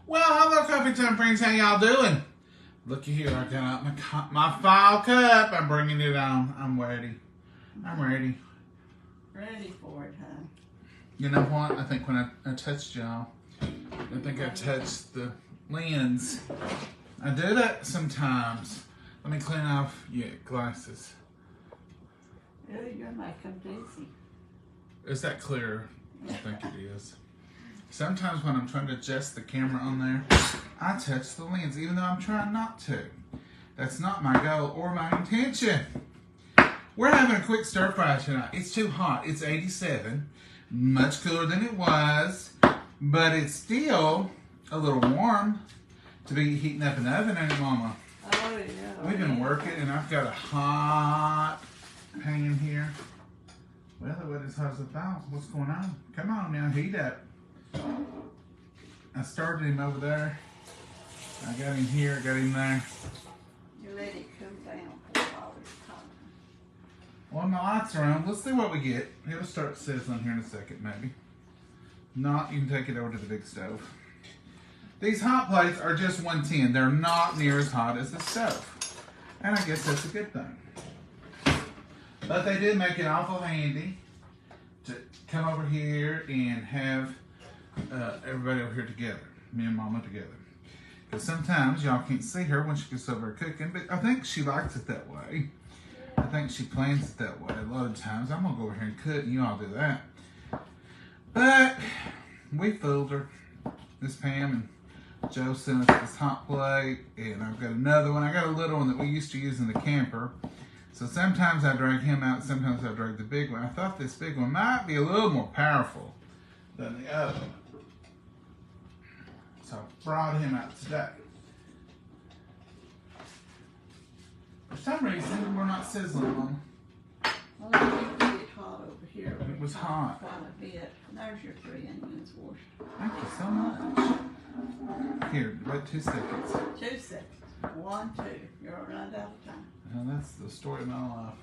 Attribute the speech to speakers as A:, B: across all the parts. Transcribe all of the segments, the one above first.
A: Well, hello, Coffee Time friends. How y'all doing? Looky here. I got out my fall cup. I'm bringing it on. I'm ready. I'm ready.
B: Ready for it, huh?
A: You know what? I think when I touched y'all, I think I touched the lens. I do that sometimes. Let me clean off your glasses.
B: Oh, you're making dizzy.
A: Is that clear? I think it is. Sometimes when I'm trying to adjust the camera on there, I touch the lens, even though I'm trying not to. That's not my goal or my intention. We're having a quick stir fry tonight. It's too hot. It's 87, much cooler than it was, but it's still a little warm to be heating up in the oven, ain't it, Mama?
B: Oh, yeah.
A: We've been working, and I've got a hot pan here. Well, it wasn't as hot as I thought. What's going on? Come on now, heat up. I started him over there. I got him here, got him there.
B: You let it cool down for all this time.
A: Well, my lights are on. Let's see what we get. It'll start sizzling here in a second, maybe. Not, you can take it over to the big stove. These hot plates are just 110. They're not near as hot as the stove. And I guess that's a good thing. But they did make it awful handy to come over here and have everybody over here together. Me and Mama together. Because sometimes y'all can't see her when she gets over cooking, but I think she likes it that way. I think she plans it that way. A lot of times I'm going to go over here and cook and you all do that. But we fooled her. Miss Pam and Joe sent us this hot plate, and I've got another one. I got a little one that we used to use in the camper. So sometimes I drag him out, sometimes I drag the big one. I thought this big one might be a little more powerful than the other. So I brought him out today. For some reason, we're not sizzling on.
B: Well, you get it hot over here.
A: It was hot.
B: Quite a bit. There's your 3 onions washed.
A: Thank you so much. Here, wait 2 seconds.
B: 2 seconds. 1, 2. You're right out of time.
A: And that's the story of my life.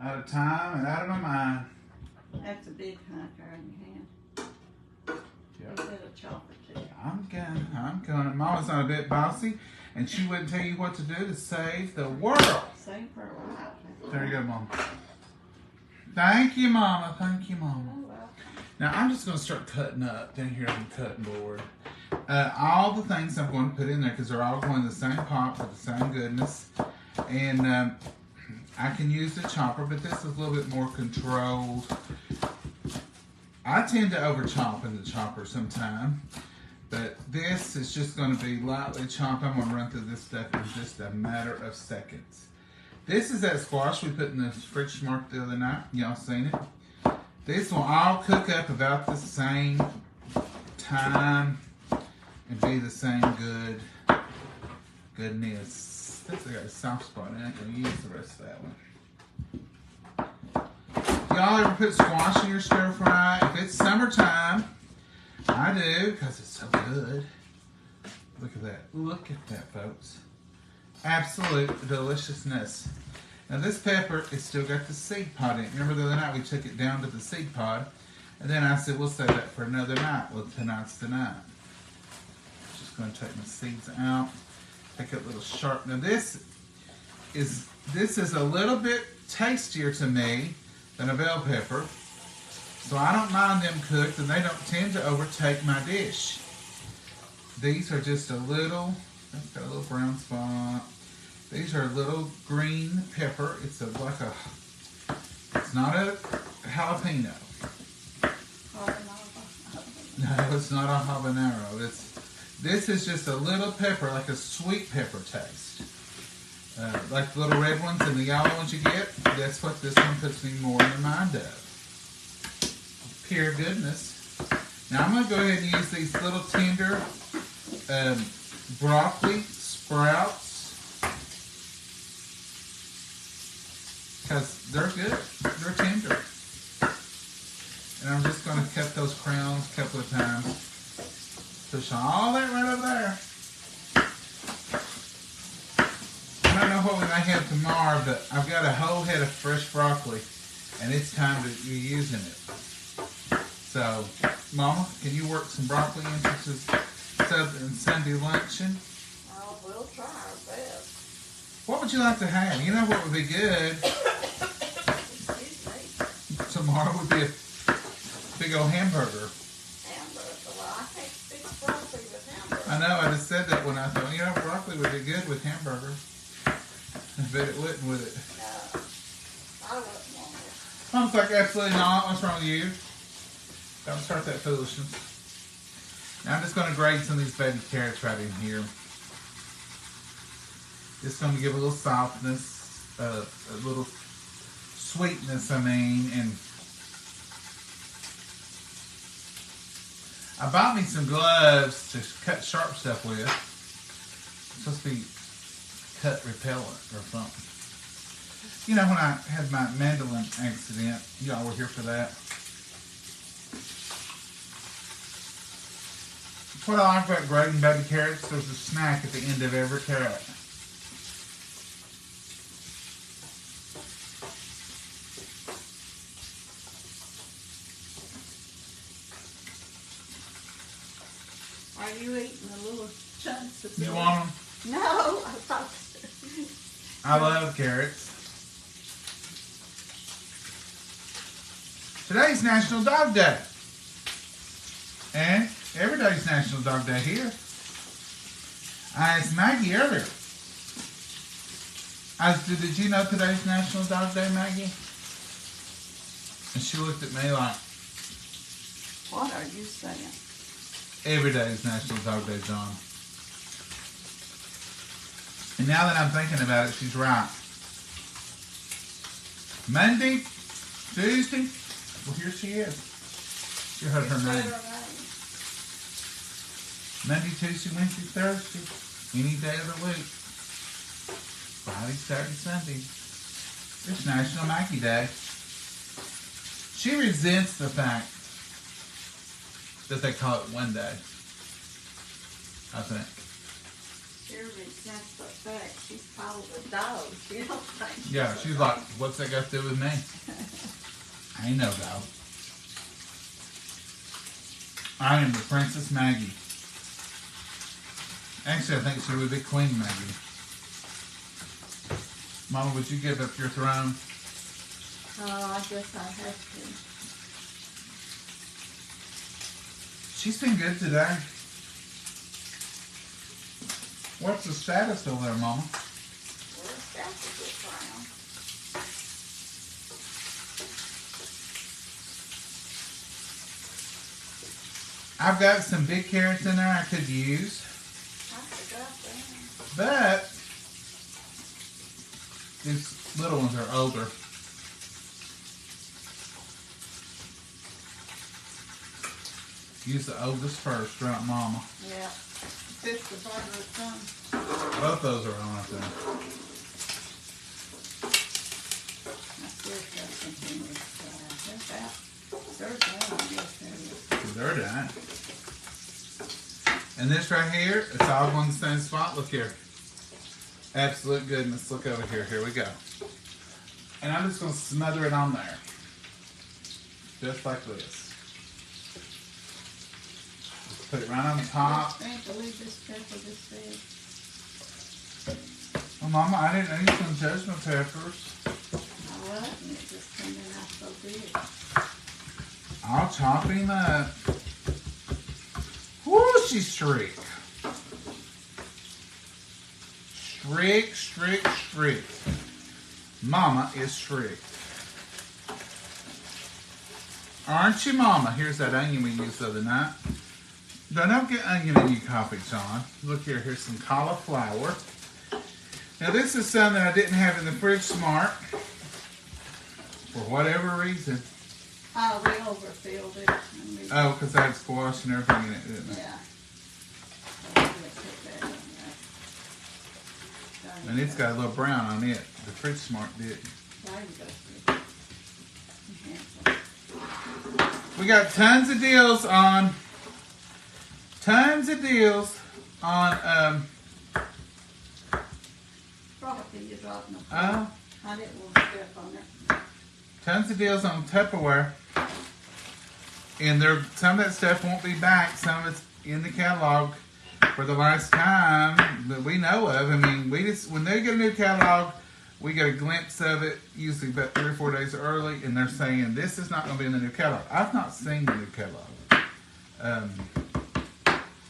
A: Out of time and out of my mind.
B: That's a big hunker in your hand.
A: Yep.
B: You better chop it too.
A: I'm going. Mama's not a bit bossy, and she wouldn't tell you what to do to save the world.
B: Same for a while.
A: There you go, Mama. Thank you, Mama. Thank you, Mama.
B: Oh, well.
A: Now, I'm just going to start cutting up down here on the cutting board. All the things I'm going to put in there because they're all going in the same pot for the same goodness. And I can use the chopper, but this is a little bit more controlled. I tend to over chop in the chopper sometime, but this is just going to be lightly chopped. I'm going to run through this stuff in just a matter of seconds. This is that squash we put in the fridge mark the other night. Y'all seen it? This will all cook up about the same time and be the same goodness. This has got a soft spot in it. I'm going to use the rest of that one. Y'all ever put squash in your stir fry? If it's summertime, I do because it's so good. Look at that. Look at that, folks. Absolute deliciousness. Now this pepper, it's still got the seed pod in it. Remember the other night we took it down to the seed pod, and then I said we'll save that for another night. Well, tonight's the night. Just going to take my seeds out. Take it a little sharp. Now this is a little bit tastier to me than a bell pepper, so I don't mind them cooked, and they don't tend to overtake my dish. These are just a little. That's got a little brown spot. These are a little green pepper. It's it's not a jalapeno. No, it's not a habanero. This is just a little pepper, like a sweet pepper taste. Like the little red ones and the yellow ones you get, that's what this one puts me more in the mind of. Pure goodness. Now I'm going to go ahead and use these little tender broccoli sprouts because they're good. They're tender. And I'm just going to cut those crowns a couple of times. Push all that right over there. I don't know what we may have tomorrow, but I've got a whole head of fresh broccoli, and it's time to be using it. So, Mama, can you work some broccoli into Sunday luncheon.
B: Oh, we'll try our best.
A: What would you like to have? You know what would be good?
B: Excuse me.
A: Tomorrow would be a big old hamburger.
B: Hamburger. Well, I can't fix broccoli with hamburger.
A: I know, I just said that when I thought, broccoli would be good with hamburger. I bet it wouldn't, would it?
B: No, I wouldn't want it.
A: Mom's like, absolutely not. What's wrong with you? Don't start that foolishness. Now I'm just going to grate some of these baby carrots right in here. Just going to give a little softness, a little sweetness, and I bought me some gloves to cut sharp stuff with. It's supposed to be cut repellent or something. You know, when I had my mandolin accident, y'all were here for that. That's what I like about grating baby carrots. There's a snack at the end of every carrot.
B: Are you eating the little chunks of
A: You want them?
B: No, I thought.
A: I love carrots. Today's National Dog Day. And every day's National Dog Day here. I asked Maggie earlier. I said, did you know today's National Dog Day, Maggie? And she looked at me like,
B: What are you saying?
A: every day is National Dog Day, John. And now that I'm thinking about it, she's right. Monday, Tuesday, well, here she is. You heard her name. Monday, Tuesday, Wednesday, Thursday, any day of the week. Friday, Saturday, Sunday. It's National Maggie Day. She resents the fact that they call it one day, I think.
B: She resents the fact she's called a dog. She don't think
A: Yeah, she's like, what's that got to do with me? I ain't no dog. I am the Princess Maggie. Actually, I think she would be Queen Maggie. Mama, would you give up your throne?
B: Oh, I guess I have to.
A: She's been good today. What's the status over there, Mama?
B: Where's that to get around?
A: I've got some big carrots in there I could use,
B: I forgot that.
A: but these little ones are older. Use the oldest first, right, Mama?
B: Yeah. Fifth the butter of some.
A: Both those are on, I think.
B: I still got something with that. There's that on this area.
A: They're done. And this right here, it's all on the same spot. Look here. Absolute goodness. Look over here. Here we go. And I'm just going to smother it on there. Just like this. Just put it right on top.
B: I can't believe this pepper this big.
A: Well, Mama, I didn't need some judgment peppers.
B: I was, and it just turned out so big.
A: I'll chop him up. Woo, she's strict. Strict, strict, strict. Mama is strict. Aren't you, Mama? Here's that onion we used the other night. Don't get onion in your coffee, John. Look here, here's some cauliflower. Now this is some that I didn't have in the fridge smart. For whatever reason.
B: Oh, we overfilled it.
A: Oh, because I had squash and everything in it, didn't I?
B: Yeah. So we put that on there.
A: And it's got a little brown on it. The fridge smart did.
B: There you go.
A: We got tons of deals on
B: Probably you dropped no.
A: I
B: didn't want to step on it.
A: tons of deals on Tupperware. And some of that stuff won't be back. Some of it's in the catalog. for the last time that we know of. I mean, when they get a new catalog, we get a glimpse of it usually about 3 or 4 days early, and they're saying this is not going to be in the new catalog. I've not seen the new catalog.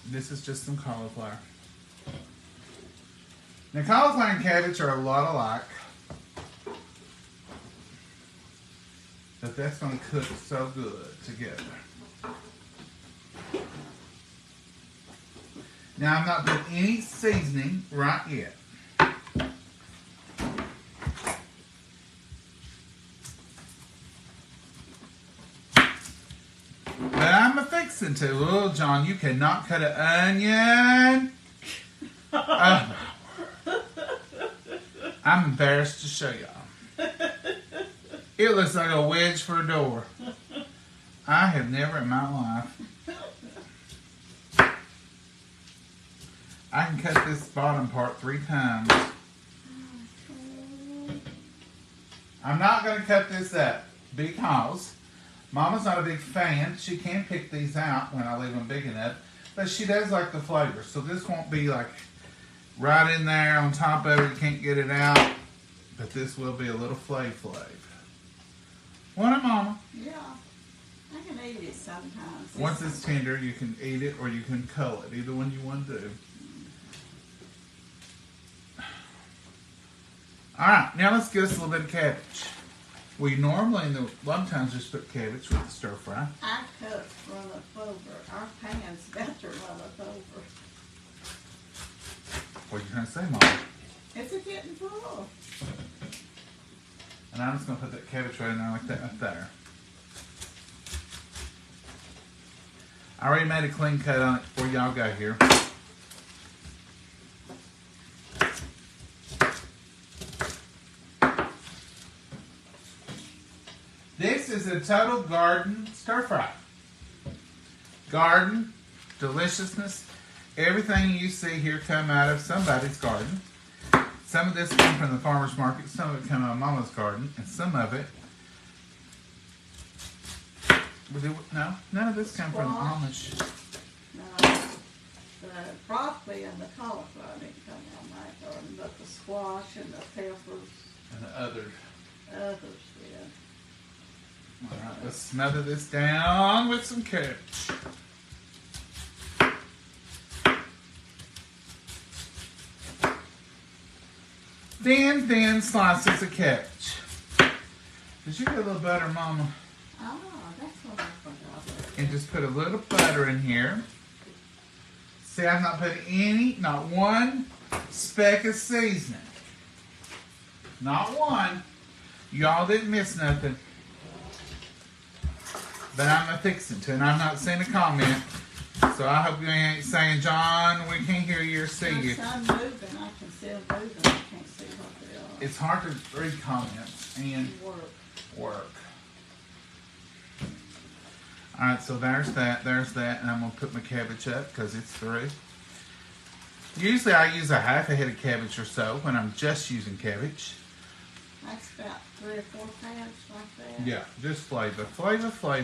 A: This is just some cauliflower. Now, cauliflower and cabbage are a lot alike, but that's going to cook so good together. Now, I'm not putting any seasoning right yet. But I'm a-fixing to. Oh, John, you cannot cut an onion. I'm embarrassed to show y'all. It looks like a wedge for a door. I have never in my life. I can cut this bottom part 3 times. I'm not going to cut this up because Mama's not a big fan. She can pick these out when I leave them big enough, but she does like the flavor. So this won't be like right in there on top of it. You can't get it out, but this will be a little flav. Want it, Mama?
B: Yeah, I can eat it sometimes.
A: Once it's tender, you can eat it or you can cull it. Either one you want to do. All right, now let's get us a little bit of cabbage. We normally, a lot of times, just put cabbage with the stir fry.
B: I cook run up over. Our pan's about to run up over.
A: What are you trying to say, Mama?
B: It's a getting full.
A: And I'm just going to put that cabbage right in there like that right there. I already made a clean cut on it before y'all got here. This is a total garden stir fry. Garden, deliciousness, everything you see here come out of somebody's garden. Some of this came from the farmer's market, some of it came out of Mama's garden, and some of it, no, none of this came from the Amish.
B: No, the broccoli and the cauliflower didn't come on my garden, but the squash and the peppers.
A: And the others.
B: Others, yeah.
A: All right, let's smother this down with some cabbage. Thin slices of cabbage. Did you get a little butter, Mama?
B: Oh, that's what I forgot.
A: And just put a little butter in here. See, I'm not putting not one speck of seasoning. Not one. Y'all didn't miss nothing. But I'm a-fixing to, and I'm not seeing a comment. So I hope you ain't saying, John, we can't hear you or see you.
B: I'm moving. I can still move and I can't see what they are.
A: It's hard to read comments and work. Alright, so there's that, and I'm going to put my cabbage up because it's through. Usually I use a half a head of cabbage or so when I'm just using cabbage.
B: That's about 3 or 4 pounds like that.
A: Yeah, just flavor,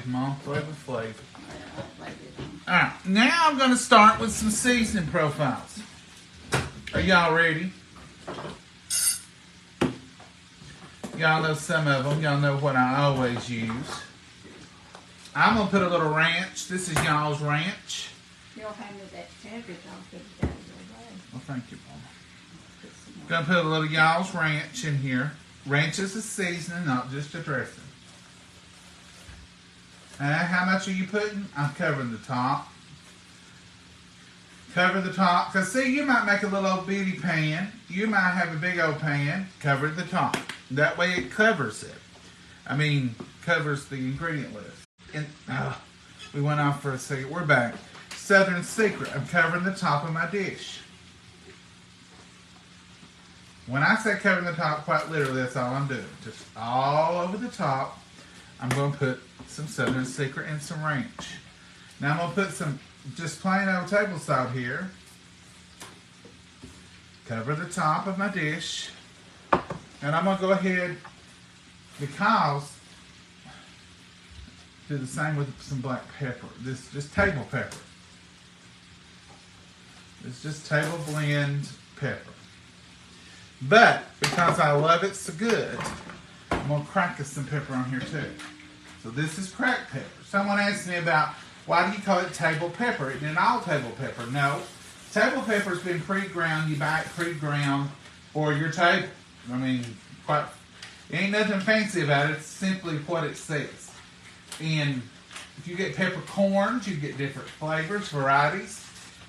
A: Mom, flavor.
B: Yeah,
A: Alright, now I'm going to start with some seasoning profiles. Are y'all ready? Y'all know some of them. Y'all know what I always use. I'm going to put a little ranch. This is y'all's ranch.
B: You'll hand me that cabbage, I'll put it down your way.
A: Well, thank you, Mama. Going to put a little y'all's ranch in here. Ranch is a seasoning, not just a dressing. And how much are you putting? I'm covering the top. Cover the top. Because, see, you might make a little old bitty pan. You might have a big old pan. Cover the top. That way it covers it. I mean, covers the ingredient list. And we went off for a second. We're back. Southern Secret. I'm covering the top of my dish. When I say covering the top, quite literally, that's all I'm doing. Just all over the top, I'm going to put some Southern Secret and some ranch. Now I'm going to put some just plain old table salt here. Cover the top of my dish. And I'm going to go ahead, because do the same with some black pepper. This just table pepper. It's just table blend pepper. But because I love it so good, I'm going to crack us some pepper on here too. So this is cracked pepper. Someone asked me about why do you call it table pepper? It's not all table pepper. No. Table pepper's been pre-ground. You buy it pre-ground for your table. I mean, ain't nothing fancy about it. It's simply what it says. And if you get peppercorns, you get different flavors, varieties.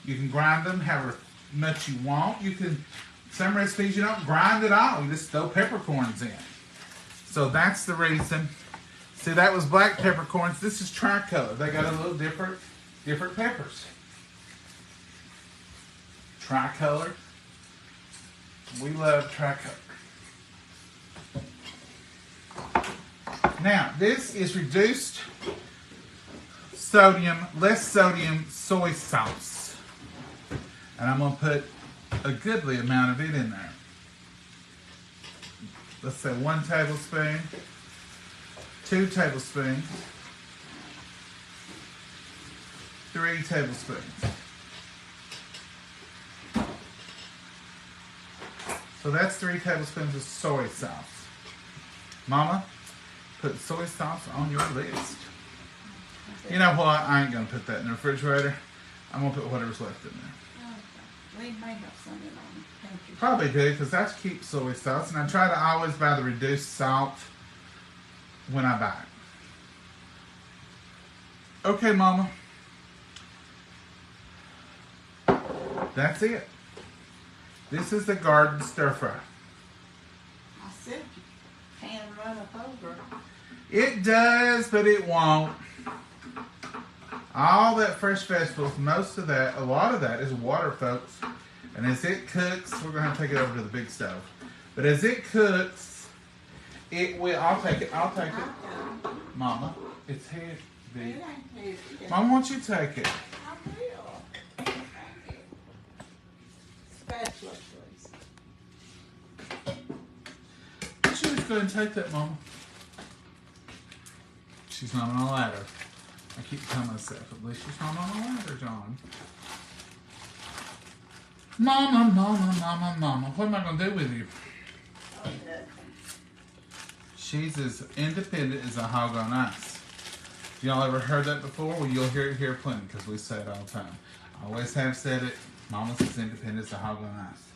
A: You can grind them however much you want. You can, some recipes you don't grind at all. You just throw peppercorns in. So that's the reason. See, that was black peppercorns. This is tricolor. They got a little different peppers. Tricolor. We love tricolor. Now, this is reduced sodium, less sodium soy sauce. And I'm going to put a goodly amount of it in there. Let's say 1 tablespoon, 2 tablespoons, 3 tablespoons. So that's 3 tablespoons of soy sauce. Mama, put soy sauce on your list. You know what? I ain't going to put that in the refrigerator. I'm going to put whatever's left in there.
B: We may have some in on. Thank you.
A: Probably do, because that's cheap soy sauce. And I try to always buy the reduced salt when I buy it. Okay, Mama. That's it. This is the garden stir fry.
B: I said you can run up over.
A: It does, but it won't. All that fresh vegetables, most of that, a lot of that is water, folks. And as it cooks, we're going to take it over to the big stove. But as it cooks, it will, I'll take it. Mama, it's heavy.
B: It ain't heavy.
A: Mama, why don't you take it?
B: I will. Thank you. Spatula, please.
A: You just go and take that, Mama. She's not on a ladder. I keep telling myself, at least she's not on a ladder, John. Mama, Mama, Mama, Mama. What am I going to do with you?
B: Oh, nothing.
A: She's as independent as a hog on ice. Y'all ever heard that before? Well, you'll hear it here plenty because we say it all the time. I always have said it. Mama's as independent as a hog on ice.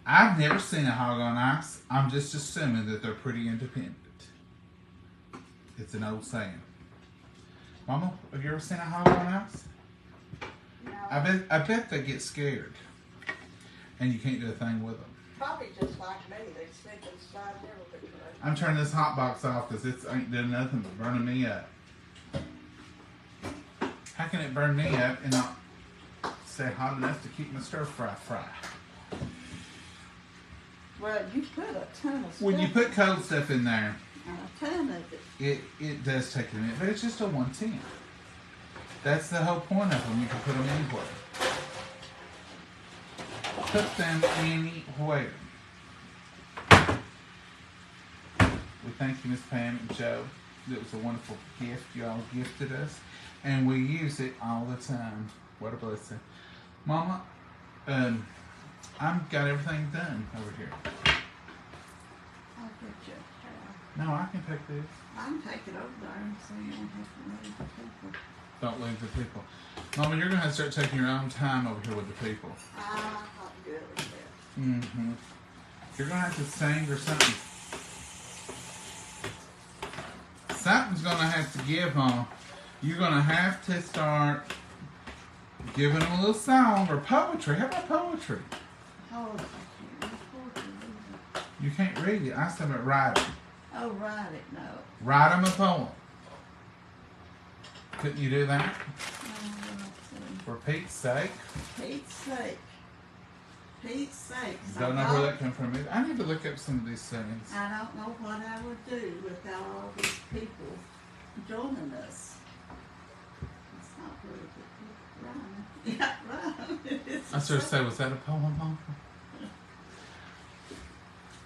A: I've never seen a hog on ice. I'm just assuming that they're pretty independent. It's an old saying. Mama, have you ever seen a hog on ice?
B: No.
A: I bet they get scared. And you can't do a thing with them.
B: Probably just like me. They slip and slide everywhere.
A: I'm turning this hot box off because it ain't doing nothing but burning me up. How can it burn me up and not stay hot enough to keep my stir fry?
B: Well, you put a ton of stuff.
A: When you put cold stuff in there,
B: a ton of it.
A: it does take a minute, but it's just a 110. That's the whole point of them. You can put them anywhere. Put them anywhere. We thank you, Miss Pam and Joe. It was a wonderful gift you all gifted us, and we use it all the time. What a blessing. Mama, I've got everything done over here.
B: I'll get you.
A: No, I can take this.
B: I can take it over there so you don't have to move the people.
A: Don't leave the people. Mama, you're going to have to start taking your own time over here with the people.
B: I'm good with that.
A: Mm-hmm. You're going to have to sing or something. Something's going to have to give, Mama. You're going to have to start giving them a little song or poetry. How about poetry?
B: Oh, I can't read poetry.
A: You can't read it. I said about writing.
B: Oh, write it, no.
A: Write them a poem. Couldn't you do that? For Pete's sake.
B: Pete's sake. Pete's sake.
A: Don't know where that came from either. I need to look up some of these things.
B: I don't know what I would do without all these people joining us. It's not really good. Rhyme. Yeah, rhyme.
A: I sort of say, was that a poem, Mom?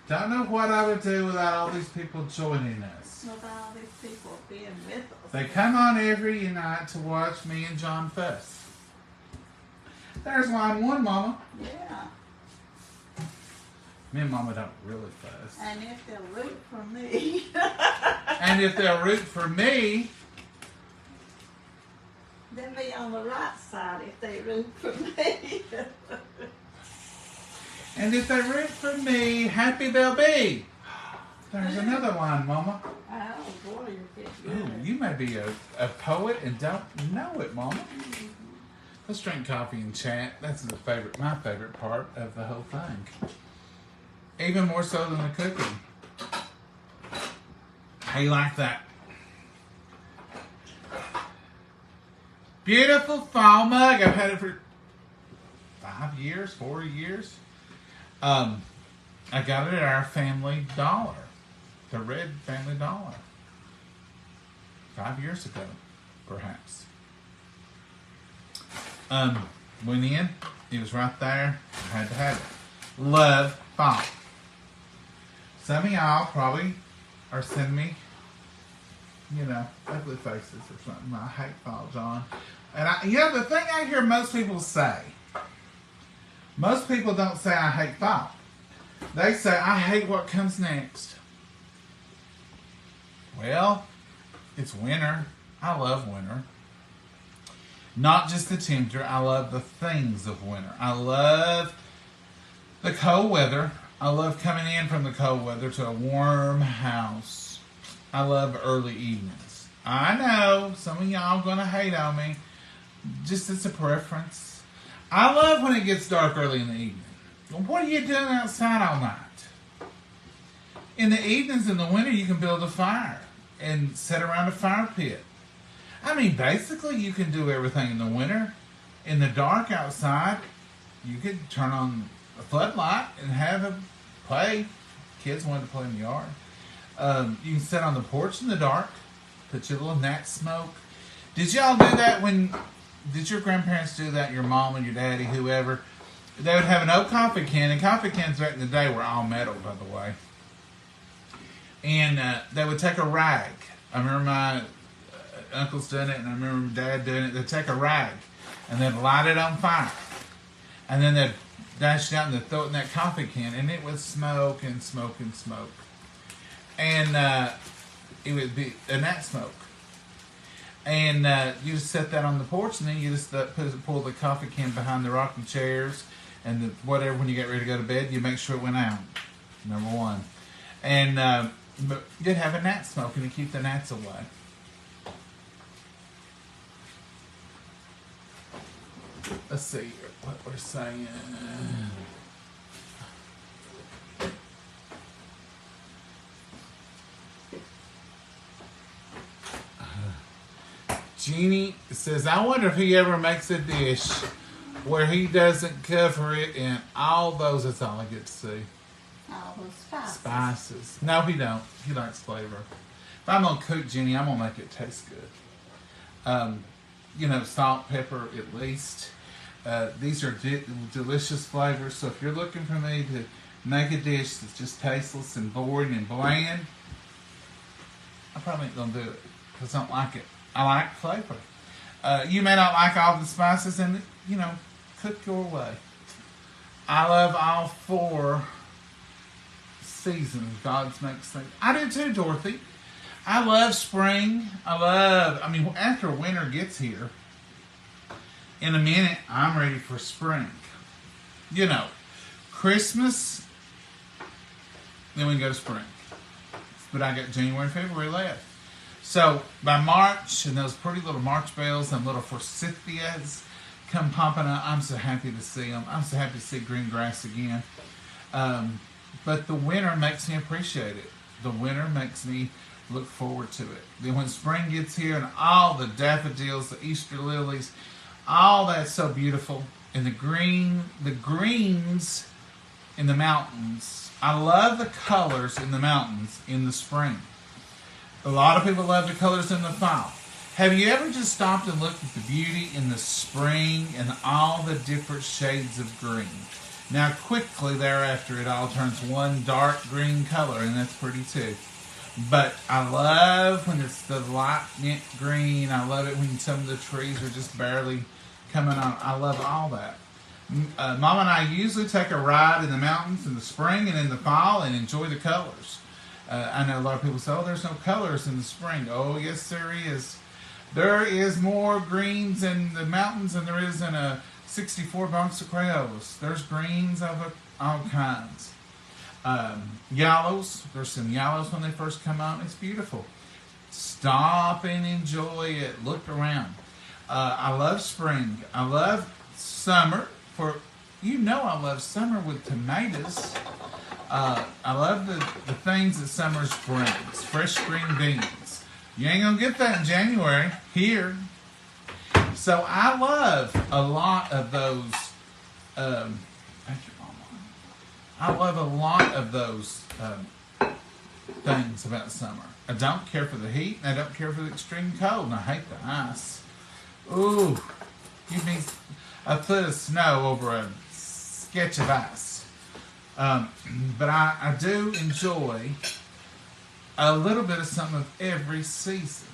A: Don't know what I would do without all these people joining us.
B: Without all these people being with us.
A: They come on every night to watch me and John fuss. There's line 1, Mama.
B: Yeah.
A: Me and Mama don't really fuss.
B: And if they'll root for me.
A: And if they'll root for me,
B: They'll be on the right side if they root for me.
A: and if they root for me, happy they'll be. There's another line, Mama.
B: Oh boy, you're getting
A: Ooh,
B: good.
A: you may be a poet and don't know it, Mama. Let's drink coffee and chat. That's my favorite part of the whole thing. Even more so than the cooking. How you like that? Beautiful fall mug. I've had it for 5 years, 4 years. I got it at our Family Dollar. The red Family Dollar. 5 years ago, perhaps. Went in. It was right there. I had to have it. Love fall. Some of y'all probably are sending me, ugly faces or something. I hate fall, John. And the thing I hear most people say, most people don't say I hate fall. They say I hate what comes next. Well, it's winter. I love winter. Not just the temperature. I love the things of winter. I love the cold weather. I love coming in from the cold weather to a warm house. I love early evenings. I know some of y'all going to hate on me. Just it's a preference. I love when it gets dark early in the evening. What are you doing outside all night? In the evenings in the winter, you can build a fire and sit around a fire pit. I mean, basically, you can do everything in the winter. In the dark outside, you could turn on a floodlight and have a play. Kids wanted to play in the yard. You can sit on the porch in the dark, put your little gnat smoke. Did y'all do that did your grandparents do that, your mom and your daddy, whoever? They would have an old coffee can, and coffee cans back in the day were all metal, by the way. And they would take a rag. I remember my uncles doing it, and I remember Dad doing it. They'd take a rag, and they'd light it on fire. And then they'd dash it out and they'd throw it in that coffee can, and it would smoke and smoke and smoke. And it would be a gnat smoke. And you just set that on the porch, and then you just pull the coffee can behind the rocking chairs and whatever. When you get ready to go to bed, you make sure it went out. Number one. And but you'd have a gnat smoke, and you keep the gnats away. Let's see what we're saying. Jeannie says, I wonder if he ever makes a dish where he doesn't cover it in all those. That's all I get to see.
B: All those
A: Spices. No, he don't. He likes flavor. If I'm going to cook, Jeannie, I'm going to make it taste good. Salt, pepper at least. These are delicious flavors. So if you're looking for me to make a dish that's just tasteless and boring and bland, I probably ain't going to do it because I don't like it. I like flavor. You may not like all the spices, and cook your way. I love all 4 seasons. God makes things. I do too, Dorothy. I love spring. After winter gets here, in a minute, I'm ready for spring. Christmas, then we can go to spring. But I got January and February left. So by March, and those pretty little March bells and little forsythias come pumping up, I'm so happy to see them. I'm so happy to see green grass again. But the winter makes me appreciate it. The winter makes me look forward to it. Then when spring gets here and all the daffodils, the Easter lilies, all that's so beautiful. And the greens in the mountains. I love the colors in the mountains in the spring. A lot of people love the colors in the fall. Have you ever just stopped and looked at the beauty in the spring and all the different shades of green? Now quickly thereafter it all turns one dark green color, and that's pretty too. But I love when it's the light mint green. I love it when some of the trees are just barely coming on. I love all that. Mama and I usually take a ride in the mountains in the spring and in the fall and enjoy the colors. I know a lot of people say, oh, there's no colors in the spring. Oh, yes, there is. There is more greens in the mountains than there is in a 64 box of Crayolas. There's greens of all kinds. Yellows. There's some yellows when they first come out. It's beautiful. Stop and enjoy it. Look around. I love spring. I love summer. I love summer with tomatoes. I love the things that summer brings. Fresh green beans. You ain't gonna get that in January here. So I love a lot of those. Thank you, Mama. I love a lot of those things about summer. I don't care for the heat, and I don't care for the extreme cold, and I hate the ice. Ooh, give me a foot of snow over a sketch of ice. But I do enjoy a little bit of something of every season.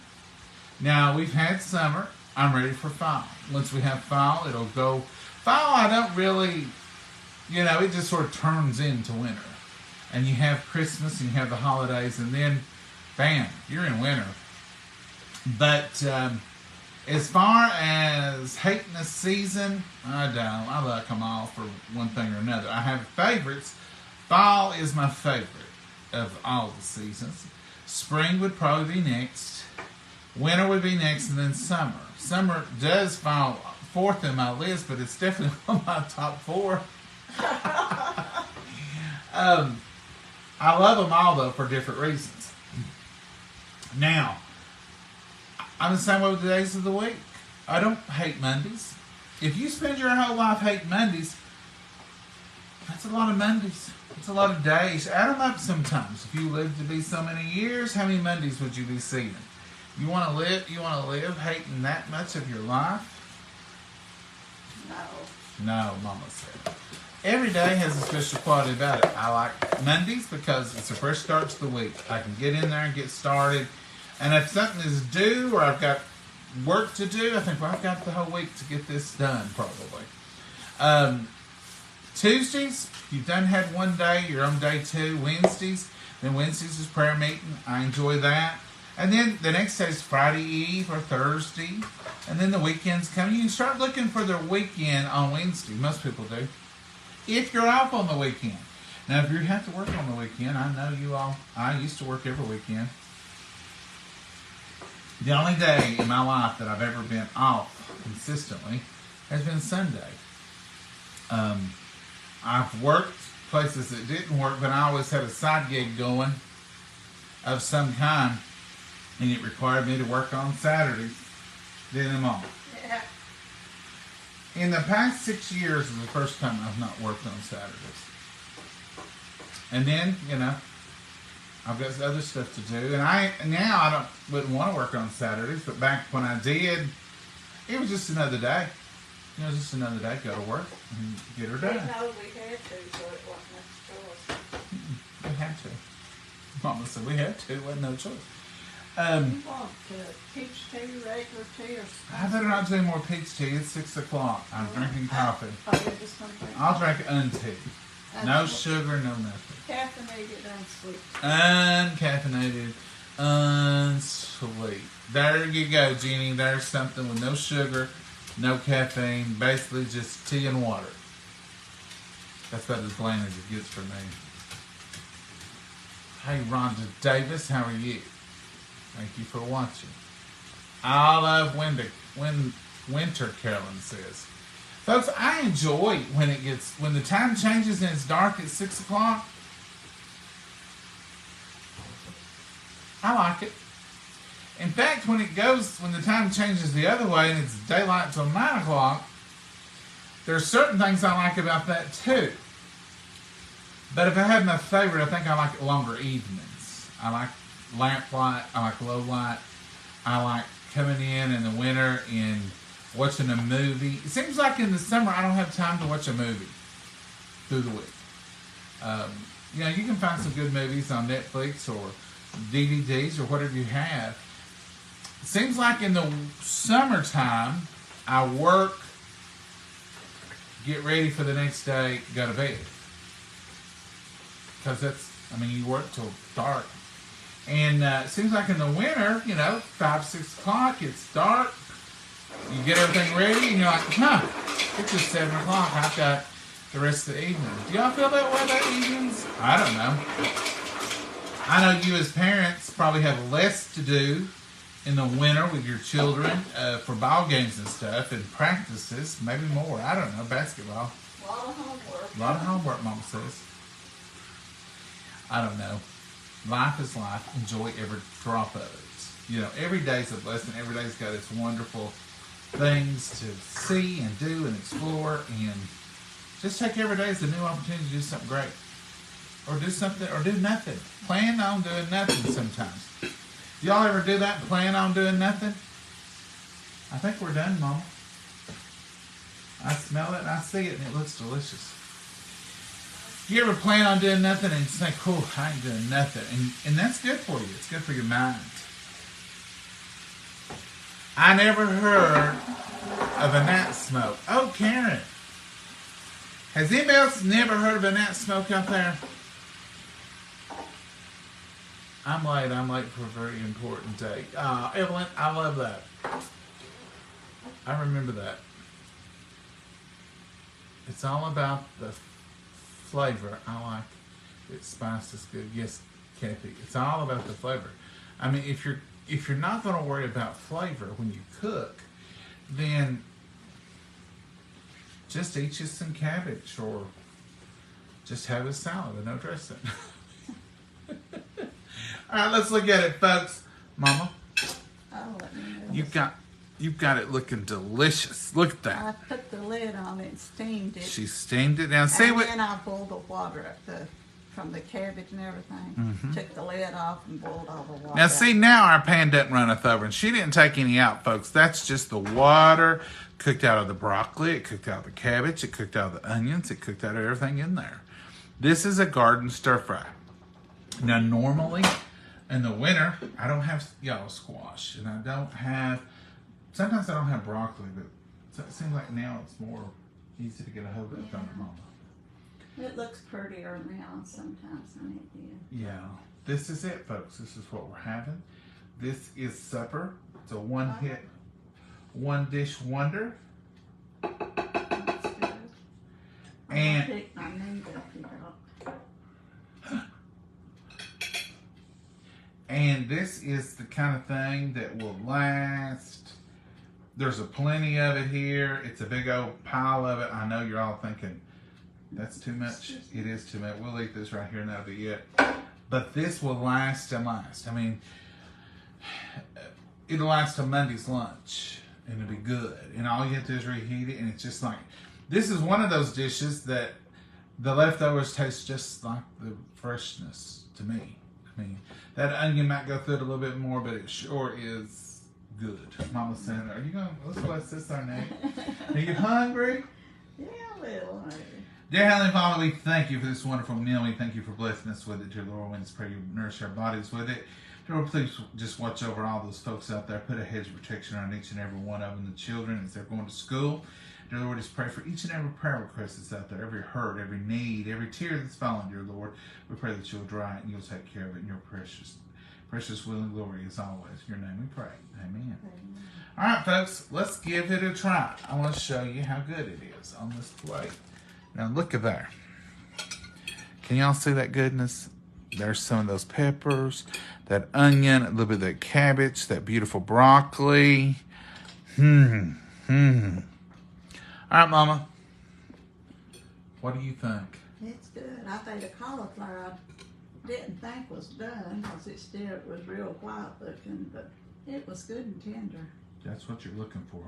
A: Now, we've had summer. I'm ready for fall. Once we have fall, it'll go. Fall, I don't really, it just sort of turns into winter. And you have Christmas and you have the holidays, and then, bam, you're in winter. But as far as hating the season, I don't. I like them all for one thing or another. I have favorites. Fall is my favorite of all the seasons. Spring would probably be next. Winter would be next, and then summer. Summer does fall fourth in my list, but it's definitely on my top 4. I love them all, though, for different reasons. Now, I'm the same way with the days of the week. I don't hate Mondays. If you spend your whole life hating Mondays, that's a lot of Mondays. It's a lot of days. Add them up sometimes. If you lived to be so many years, how many Mondays would you be seeing? You want to live hating that much of your life? No, Mama said. Every day has a special quality about it. I like Mondays because it's a fresh start to the week. I can get in there and get started. And if something is due or I've got work to do, I think, well, I've got the whole week to get this done, probably. Tuesdays, you've done had one day, you're on day 2. Wednesdays is prayer meeting. I enjoy that. And then the next day is Friday Eve or Thursday. And then the weekends come. You can start looking for their weekend on Wednesday. Most people do. If you're off on the weekend. Now, if you have to work on the weekend, I know you all. I used to work every weekend. The only day in my life that I've ever been off consistently has been Sunday. I've worked places that didn't work, but I always had a side gig going of some kind, and it required me to work on Saturdays. Did them all.
B: Yeah.
A: In the past 6 years is the first time I've not worked on Saturdays. And then, I've got other stuff to do, and now I wouldn't want to work on Saturdays, but back when I did, it was just another day. It was just another day, go to work and get her done.
B: We know we had to, so it wasn't a choice.
A: We had to. Mama said we had to, it wasn't no choice.
B: You want peach tea, regular tea, or
A: I better not do more peach tea. It's 6 o'clock. I'm drinking coffee.
B: Oh, you're just going to drink
A: I'll drink untea. No sugar, no nothing.
B: Caffeinated, unsweet.
A: Uncaffeinated, unsweet. There you go, Jeannie. There's something with no sugar, no caffeine, basically just tea and water. That's about as bland as it gets for me. Hey, Rhonda Davis, how are you? Thank you for watching. I love winter, Carolyn says. Folks, I enjoy when the time changes and it's dark at 6 o'clock. I like it. In fact, when the time changes the other way and it's daylight till 9 o'clock, there's certain things I like about that too. But if I had my favorite, I think I like longer evenings. I like lamplight. I like low light. I like coming in the winter and watching a movie. It seems like in the summer I don't have time to watch a movie through the week. You can find some good movies on Netflix or DVDs or whatever you have. It seems like in the summertime I work get ready for the next day, go to bed. Because you work till dark. And it seems like in the winter, 5, 6 o'clock, it's dark. You get everything ready, and you're like, it's just 7 o'clock. I've got the rest of the evening. Do y'all feel that way about evenings? I don't know. I know you as parents probably have less to do in the winter with your children for ball games and stuff and practices, maybe more. I don't know, basketball.
B: A lot of homework.
A: A lot of homework, Mama says. I don't know. Life is life. Enjoy every drop of it. Every day's a blessing. Every day's got its wonderful things to see and do and explore, and just take every day as a new opportunity to do something great, or do something, or do nothing. Plan on doing nothing sometimes. Y'all ever do that? Plan on doing nothing? I think we're done, Mama. I smell it and I see it, and it looks delicious. You ever plan on doing nothing and think, "Cool, I ain't doing nothing," and that's good for you. It's good for your mind. I never heard of a gnat smoke. Oh, Karen. Has anybody else never heard of a gnat smoke out there? I'm late for a very important day. Evelyn, I love that. I remember that. It's all about the flavor. I like it. Spice is good. Yes, Kathy. It's all about the flavor. If you're not going to worry about flavor when you cook, then just eat you some cabbage, or just have a salad with no dressing. All right, let's look at it, folks. Mama,
B: Let me know.
A: You've got it looking delicious. Look at that.
B: I put the lid on it and steamed it.
A: She steamed it. Now,
B: then I boiled the water from the cabbage and everything.
A: Mm-hmm.
B: Took the lid off and boiled all the water.
A: Now, see, now our pan doesn't runneth over, and she didn't take any out, folks. That's just the water cooked out of the broccoli. It cooked out of the cabbage. It cooked out of the onions. It cooked out of everything in there. This is a garden stir fry. Now, normally in the winter, I don't have yellow squash, and sometimes I don't have broccoli, but it seems like now it's more easy to get a hold of it, don't it, Mama?
B: It looks prettier now sometimes than it did.
A: Yeah. This is it, folks. This is what we're having. This is supper. It's a one-hit, one-dish wonder.
B: That's good.
A: And
B: I'll pick my meat up here.
A: And this is the kind of thing that will last. There's a plenty of it here. It's a big old pile of it. I know you're all thinking, that's too much. It is too much. We'll eat this right here and that'll be it. But this will last and last. It'll last till Monday's lunch, and it'll be good. And all you have to do is reheat it, and it's just like, this is one of those dishes that the leftovers taste just like the freshness to me. That onion might go through it a little bit more, but it sure is good. Mama saying, let's bless this our name. Are you hungry?
B: Yeah, a little.
A: Dear Heavenly Father, we thank you for this wonderful meal. We thank you for blessing us with it, dear Lord. We just pray you nourish our bodies with it. Dear Lord, please just watch over all those folks out there. Put a hedge of protection on each and every one of them, the children, as they're going to school. Dear Lord, just pray for each and every prayer request that's out there, every hurt, every need, every tear that's fallen, dear Lord. We pray that you'll dry it and you'll take care of it in your precious will and glory as always. In your name we pray. Amen. All right, folks, let's give it a try. I want to show you how good it is on this plate. Now look at there. Can y'all see that goodness? There's some of those peppers, that onion, a little bit of that cabbage, that beautiful broccoli. All right, Mama. What do you think?
B: It's good. I think the cauliflower I didn't think was done because it was real white looking, but it was good and tender.
A: That's what you're looking for.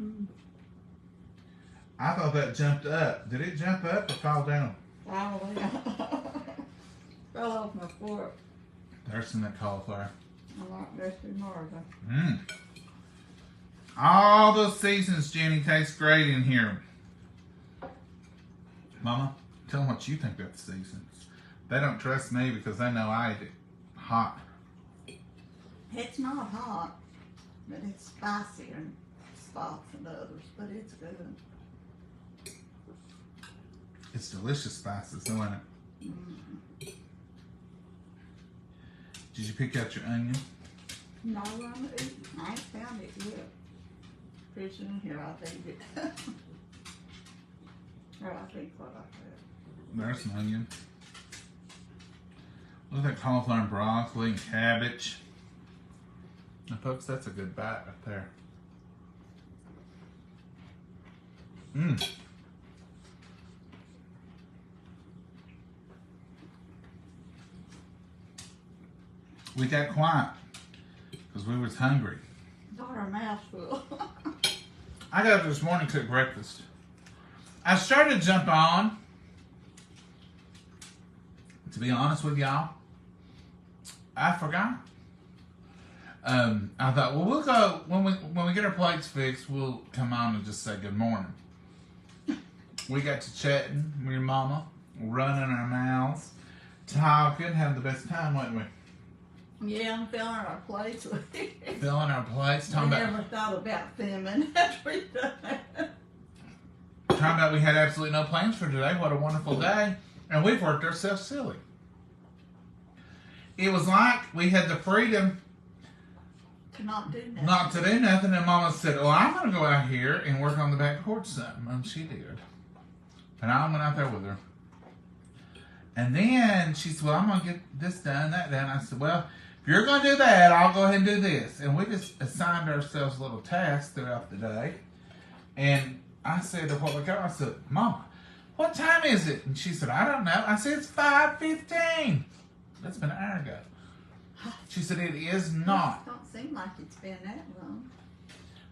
B: Mm.
A: I thought that jumped up. Did it jump up or fall down?
B: Probably. Fell off my fork.
A: There's some of that cauliflower.
B: I like this more.
A: All those seasons, Jenny, taste great in here. Mama, tell them what you think about the seasons. They don't trust me because they know I eat it hot.
B: It's not hot, but it's spicier and spots than others, but it's good.
A: It's delicious spices, isn't it?
B: Mm.
A: Did you pick out your onion?
B: No, I'm eating. I ain't found it yet. It's in here, I think it. Or I think what I said.
A: There's some onion. Look at that cauliflower and broccoli and cabbage. Now, folks, that's a good bite right there. Mmm. We got quiet because we was hungry.
B: Got our mouths full.
A: I got up this morning to cook breakfast. I started to jump on. To be honest with y'all, I forgot. I thought, well, we'll go when we get our plates fixed. We'll come on and just say good morning. We got to chatting with your mama, running our mouths, talking, having the best time, wasn't we?
B: Yeah, I'm filling our plates with it.
A: Filling our plates,
B: We
A: talking
B: never thought about filming after we done that.
A: about we had absolutely no plans for today. What a wonderful day, and we've worked ourselves silly. It was like we had the freedom
B: To not do nothing.
A: not to do nothing, and Mama said, "Well, I'm going to go out here and work on the back porch something," and she did. And I went out there with her. And then she said, "Well, I'm going to get this done, that done." I said, "Well, if you're going to do that, I'll go ahead and do this." And we just assigned ourselves little tasks throughout the day. And I said to what we got, I said, "Mama, what time is it?" And she said, "I don't know." I said, "It's 5:15. That's been an hour ago." She said, "It is not."
B: Don't seem like it's been that long.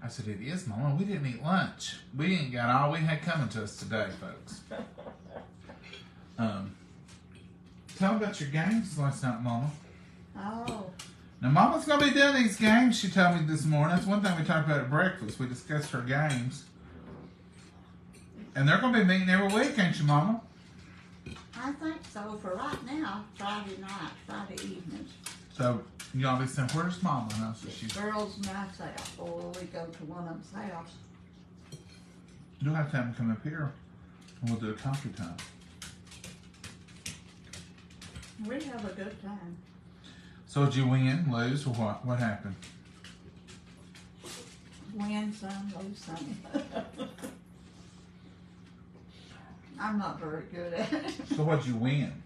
A: I said, "It is, Mama. We didn't eat lunch. We ain't got all we had coming to us today, folks." Tell me about your games last night, Mama.
B: Oh,
A: Now, Mama's going to be doing these games, she told me this morning. That's one thing we talked about at breakfast. We discussed her games. And they're going to be meeting every week, ain't you, Mama?
B: I think so for right now. Friday night, Friday evenings.
A: So, y'all be saying, "Where's Mama?" And I said, "She's..."
B: Girls' nights out, or we go to one of them's house.
A: You'll have to have them come up here, and we'll do a coffee time.
B: We have a good time.
A: So, did you win, lose, or what? What happened?
B: Win some, lose some. I'm not very good at it.
A: So, what'd you win?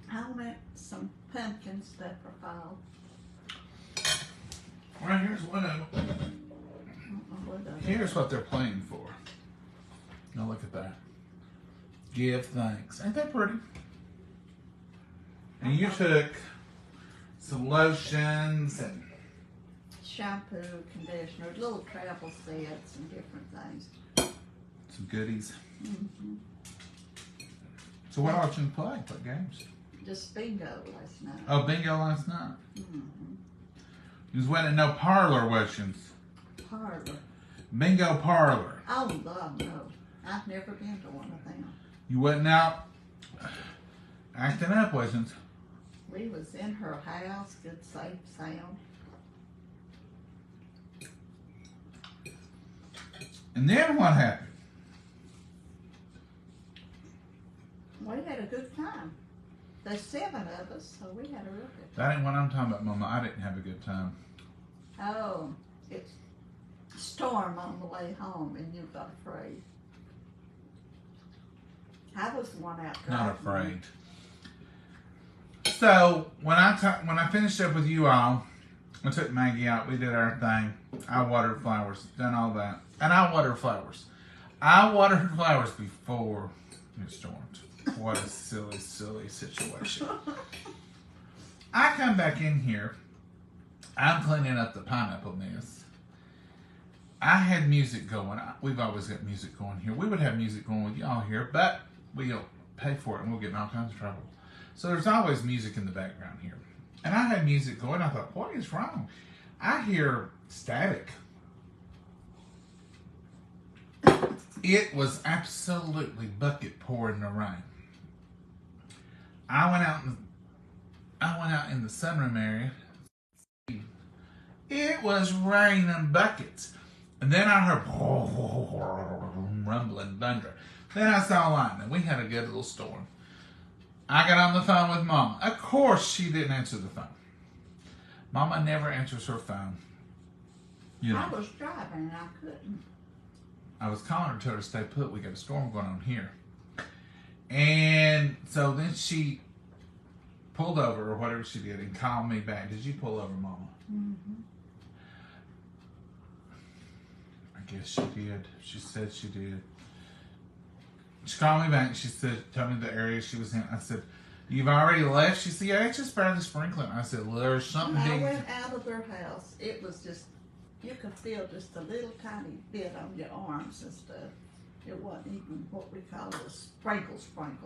B: I went some pumpkins that were fall.
A: Well, here's one of them.
B: I don't know what that is.
A: Here's what they're playing for. Now, look at that. Give thanks. Ain't that pretty? And you took some lotions and
B: Shampoo, conditioner, little travel sets and different things.
A: some goodies.
B: Mm-hmm.
A: So what all did you play? What games?
B: Just bingo last night.
A: Oh, bingo last night.
B: Mm-hmm.
A: You was winning no parlor questions.
B: Parlor.
A: Bingo parlor.
B: Oh, God, no. I've never been to one of them.
A: You wasn't out acting up, wasn't?
B: We was in her house, good safe sound.
A: And then what happened?
B: We had a good time. There's 7 of us, so we had a real good time.
A: That ain't what I'm talking about, Mama. I didn't have a good time.
B: Oh, it's a storm on the way home and you got afraid. I was the one out driving.
A: Not afraid. So when I finished up with you all, I took Maggie out. We did our thing. I watered flowers, done all that, and I watered flowers. I watered flowers before it stormed. What a silly, silly situation. I come back in here. I'm cleaning up the pineapple mess. I had music going. We've always got music going here. We would have music going with y'all here, but we'll pay for it and we'll get in all kinds of trouble. So there's always music in the background here. And I had music going. I thought, what is wrong? I hear static. It was absolutely bucket pouring the rain. I went out in the sunroom area. It was raining buckets. And then I heard, rumbling thunder. Then I saw lightning. We had a good little storm. I got on the phone with Mama. Of course, she didn't answer the phone. Mama never answers her phone. You know,
B: I was driving and I couldn't.
A: I was calling her to tell her to stay put. We got a storm going on here. And so then she pulled over or whatever she did and called me back. Did you pull over, Mama?
B: Mm-hmm.
A: I guess she did. She said she did. She called me back. She said, tell me the area she was in. I said, you've already left? She said, yeah, it's just barely sprinkling. I said, well, there's something
B: When I
A: big.
B: went out of their house, it was just, you could feel just a little tiny bit on your arms and stuff. It wasn't even what we call a sprinkle.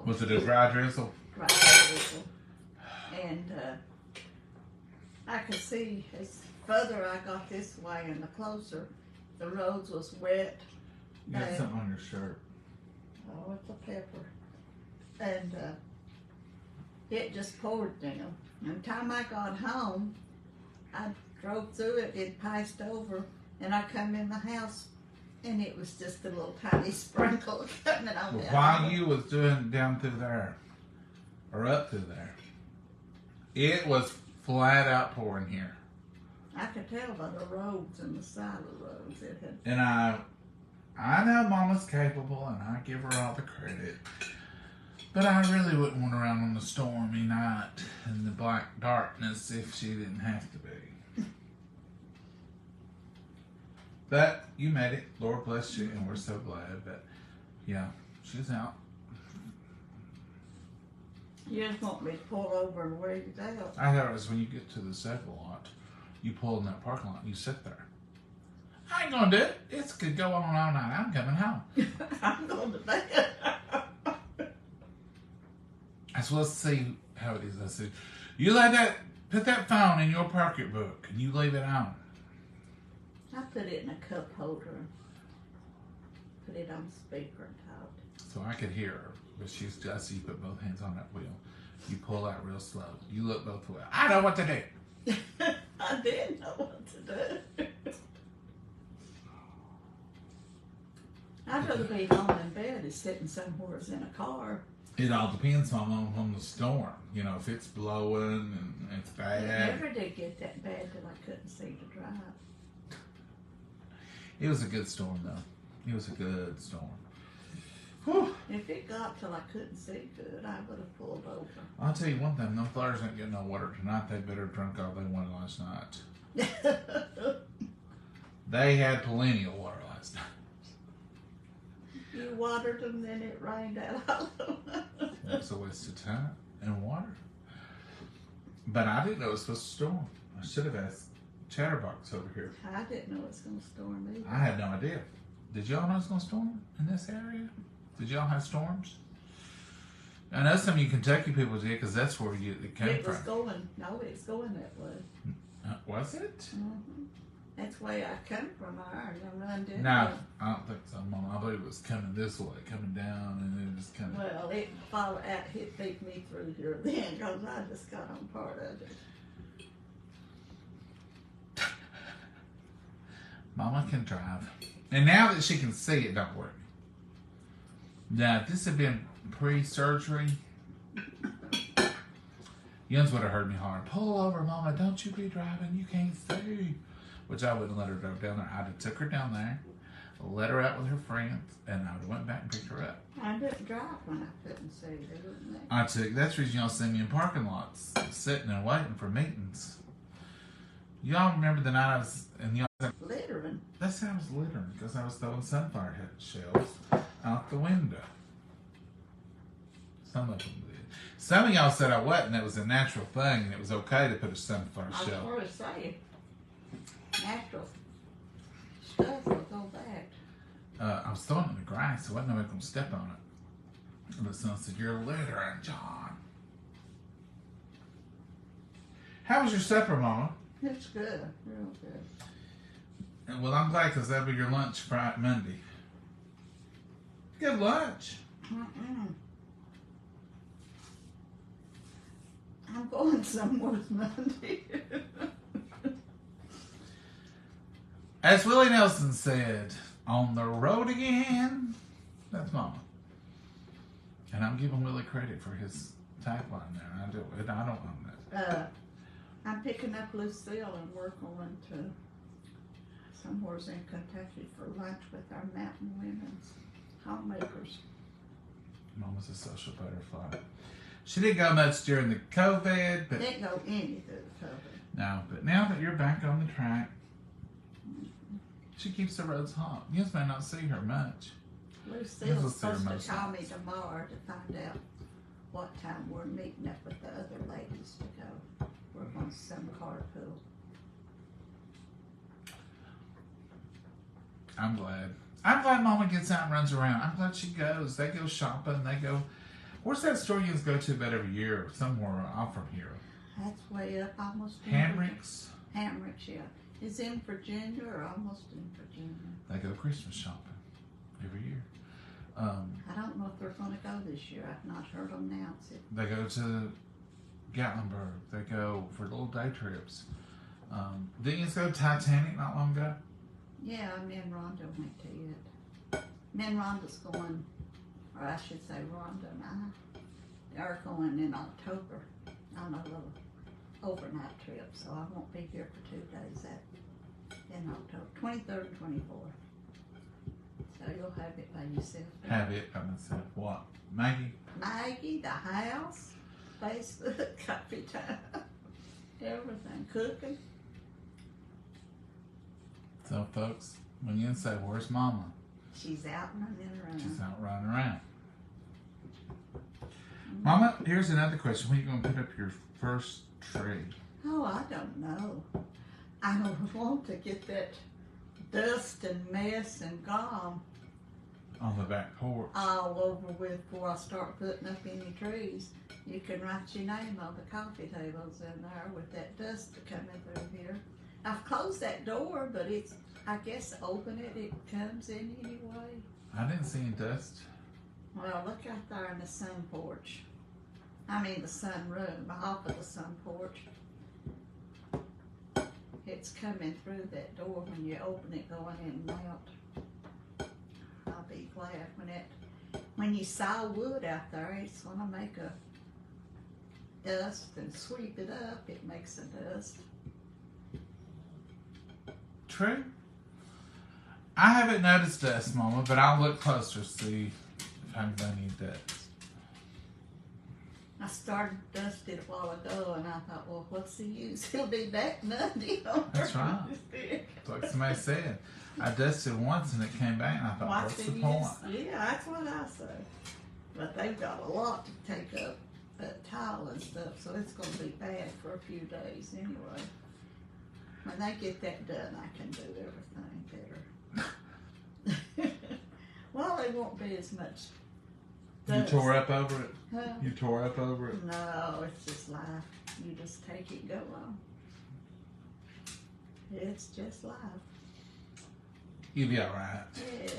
A: Was it a dry drizzle?
B: Dry drizzle. And I could see as further I got this way and the closer, the roads was wet.
A: You got something on your shirt.
B: Oh, it's a pepper. And it just poured down. And the time I got home, I drove through it, it passed over, and I come in the house, and it was just a little tiny sprinkle coming on
A: Well,
B: down.
A: while you was doing down through there, or up through there, it was flat out pouring here.
B: I could tell by the roads and the side of the roads it had.
A: And I know Mama's capable, and I give her all the credit. But I really wouldn't want her out on the stormy night in the black darkness if she didn't have to be. But you made it. Lord bless you, and we're so glad. But yeah, she's out.
B: You just want me to pull over and wear you out.
A: I thought it was when you get to the second lot, you pull in that parking lot and you sit there. I ain't gonna do it. It's could go on all night. I'm coming home.
B: I'm going to bed.
A: I said, let's see how it is. I said, you put that phone in your pocketbook and you leave it on.
B: I put it in a cup holder and put it on speaker and talked.
A: So I could hear her, but she's just, you put both hands on that wheel. You pull out real slow. You look both ways. I know what to do.
B: I did know what to do. I'd rather be home in bed than sitting somewhere in a car.
A: It all depends on the storm. You know, if it's blowing and it's
B: It
A: bad.
B: never did get that bad till I couldn't see to drive.
A: It was a good storm, though. It was a good storm. Whew.
B: If it got till I couldn't see good, I would have pulled over.
A: I'll tell you one thing. Them Flyers ain't getting no water tonight. They better drink all they wanted last night. They had plenty of water last night.
B: You watered them, then it rained out all over.
A: That's a waste of time and water. But I didn't know it was supposed to storm. I should have asked Chatterbox over here.
B: I didn't know it was going to storm either.
A: I had no idea. Did y'all know it was going to storm in this area? Did y'all have storms? I know some of you Kentucky people did because that's where it came
B: It
A: from.
B: was going, no, it's going that way.
A: Was it?
B: Mm-hmm. That's the way I come from iron. I run down.
A: No, I don't think so, Mom. I believe it was coming this way, coming down, and then just kind of.
B: Well, it followed out, it beat me through here then because I just got on part of it.
A: Mama can drive. And now that she can see, it don't work. Now, if this had been pre-surgery, Jens would have heard me holler, pull over, Mama, don't you be driving, you can't see. Which I wouldn't let her drive down there. I'd have took her down there, let her out with her friends, and I would have went back and picked her up.
B: I didn't drive when I couldn't see, didn't I?
A: That's the reason y'all see me in parking lots, sitting and waiting for meetings. Y'all remember the night I was, and y'all said,
B: Littering.
A: that's how I was littering, because I was throwing sunflower shells out the window. Some of them did. Some of y'all said I wasn't. That was a natural thing, and it was okay to put a sunflower
B: I was
A: shell.
B: going to say, natural stuff will go back.
A: I was throwing it in the grass, so I wasn't going to step on it. And the son said, you're littering, John. How was your supper, Mama?
B: It's good, real good.
A: Well, I'm glad because that'll be your lunch Friday, Monday. Good lunch.
B: Mm-mm. I'm going somewhere Monday.
A: As Willie Nelson said, on the road again. That's Mama. And I'm giving Willie credit for his tagline there. I don't own that.
B: I'm picking up Lucille and we're going to somewhere in Kentucky for lunch with our Mountain Women's homemakers.
A: Mama's a social butterfly. She didn't go much during the COVID, but
B: Didn't go any through the COVID.
A: no. But now that you're back on the track, she keeps the roads hot. You just may not see her much.
B: Lucille's supposed to call me tomorrow to find out what time we're meeting up with the other ladies to go. We're going to some carpool.
A: I'm glad. I'm glad Mama gets out and runs around. I'm glad she goes. They go shopping. They go. Where's that store you guys go to about every year? Somewhere off from here.
B: That's way up, almost in
A: Hamrick's.
B: Hamrick's, yeah. Is in Virginia or almost in Virginia.
A: They go Christmas shopping every year.
B: I don't know if they're going to go this year. I've not heard them announce it.
A: They go to Gatlinburg. They go for little day trips. Didn't you go to Titanic not long ago?
B: Yeah, me and Rhonda went to it. Me and Rhonda's going, or I should say Rhonda and I are going in October on a little overnight trip, so I won't be here for 2 days in October, 23rd and 24th. So you'll have it by yourself.
A: Have it by myself. What? Maggie?
B: Maggie, the house, Facebook, coffee time, everything, cooking.
A: So, folks, when you say, "Where's Mama?"
B: She's out running around.
A: She's out running around. Mama, here's another question. When are you going to put up your first tree?
B: Oh, I don't know. I don't want to get that dust and mess and gum
A: On the back porch.
B: all over with before I start putting up any trees. You can write your name on the coffee tables in there with that dust coming through here. I've closed that door, but it's, I guess, open it comes in anyway.
A: I didn't see any dust.
B: Well, look out there in the sun porch. I mean the sun room, off of the sun porch. It's coming through that door when you open it going in and out. I'll be glad when you saw wood out there, it's gonna make a dust and sweep it up, it makes a dust.
A: True. I haven't noticed dust, Mama, but I'll look closer to see if I can find any dust.
B: I started dusting a while ago and I thought, well, what's the use? He'll be back Monday.
A: That's right. It's like somebody said. I dusted once and it came back and I thought, what's the point?
B: Yeah, that's what I say. But they've got a lot to take up, tile and stuff, so it's going to be bad for a few days anyway. When they get that done, I can do everything better. Well, they won't be as much dust.
A: You tore up over it?
B: Huh?
A: You tore up over it?
B: No, it's just life. You just take it and go on. It's just life.
A: You'll be alright.
B: Yeah.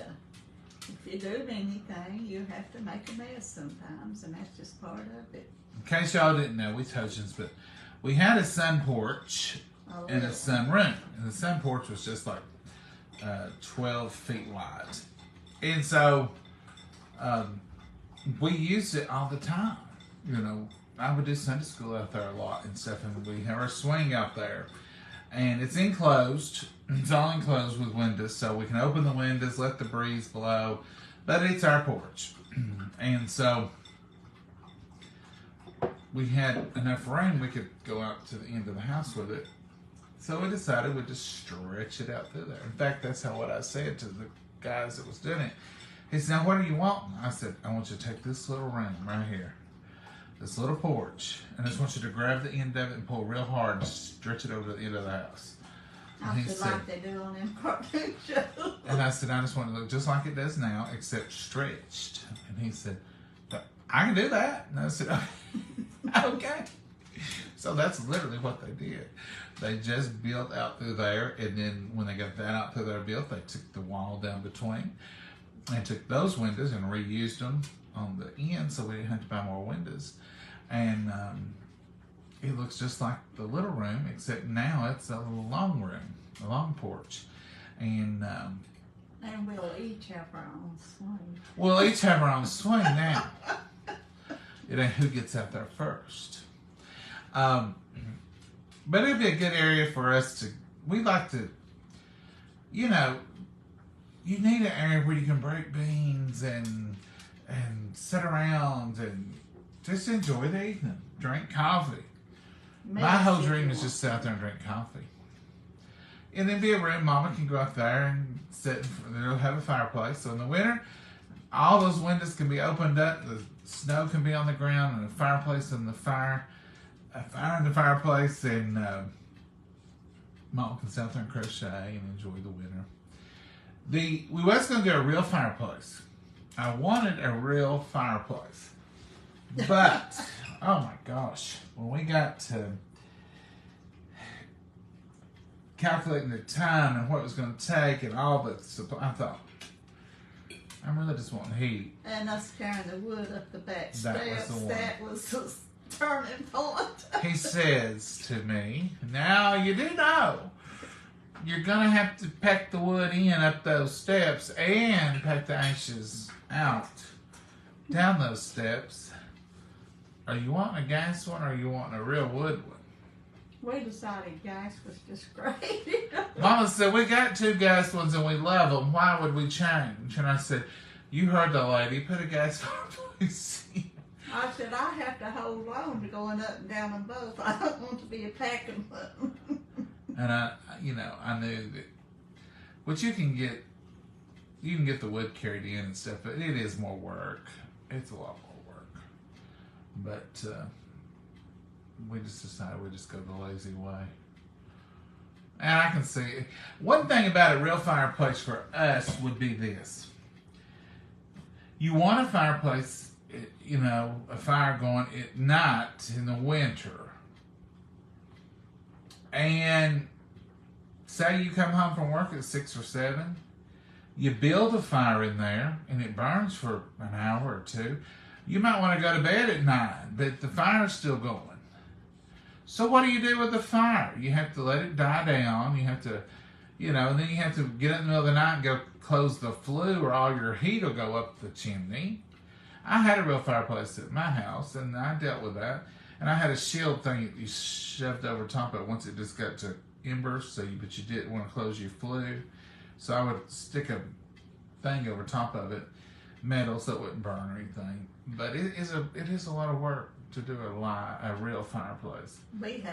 B: If you do anything, you have to make a mess sometimes, and that's just part of it.
A: In case y'all didn't know, we told you, but we had a sun porch and a sun room. And the sun porch was just like 12 feet wide. And so we used it all the time. You know, I would do Sunday school out there a lot and stuff, and we have our swing out there. And it's enclosed. It's all enclosed with windows, so we can open the windows, let the breeze blow. But it's our porch. And so we had enough room we could go out to the end of the house with it. So we decided we'd just stretch it out through there. In fact, that's what I said to the guys that was doing it. He said, now what are you wanting? I said, I want you to take this little room right here, this little porch, and I just want you to grab the end of it and pull real hard and stretch it over to the end of the house.
B: I feel like they do on them cartoon shows.
A: And I said, I just want it to look just like it does now, except stretched. And he said, I can do that. And I said, okay. So that's literally what they did. They just built out through there, and then when they got that out through there built, they took the wall down between and took those windows and reused them on the end, so we didn't have to buy more windows. And it looks just like the little room, except now it's a little long room, a long porch. And
B: we'll each have our own swing.
A: We'll each have our own swing now. It ain't who gets out there first. But it'd be a good area for us to, we like to, you know, you need an area where you can break beans and sit around and just enjoy the evening. Drink coffee. My whole dream is just sit out there and drink coffee. And then be a room, Mama can go out there and sit, they'll have a fireplace. So in the winter, all those windows can be opened up, the snow can be on the ground, and a fireplace in the fire, a fire in the fireplace, and Mama can sit out there and crochet and enjoy the winter. We was going to do a real fireplace. I wanted a real fireplace. But, oh my gosh, when we got to calculating the time and what it was going to take and all the supply, I thought, I really just want heat.
B: And us carrying the wood up the back steps,
A: was the one.
B: that was the turning point.
A: He says to me, now you do know, you're going to have to pack the wood in up those steps and pack the ashes out down those steps. Are you wanting a gas one or are you wanting a real wood one?
B: We decided gas was just great.
A: Mama said, we got 2 gas ones and we love them. Why would we change? And I said, you heard the lady, put a gas fireplace in.
B: I said, I have to hold on to going up and down them both. I don't want to be a packing one.
A: And I knew that, which you can get the wood carried in and stuff, but it is more work. It's a lot more work. But we just decided we'd just go the lazy way. And I can see, one thing about a real fireplace for us would be this. You want a fireplace, you know, a fire going at night in the winter. And say you come home from work at 6 or 7, you build a fire in there and it burns for an hour or 2. You might want to go to bed at 9, but the fire's still going. So what do you do with the fire? You have to let it die down. You have to, you know, and then you have to get up in the middle of the night and go close the flue or all your heat will go up the chimney. I had a real fireplace at my house and I dealt with that. And I had a shield thing that you shoved over top of it once it just got to embers, but you didn't want to close your flue. So I would stick a thing over top of it, metal, so it wouldn't burn or anything. But it is a lot of work to do a real fireplace.
B: We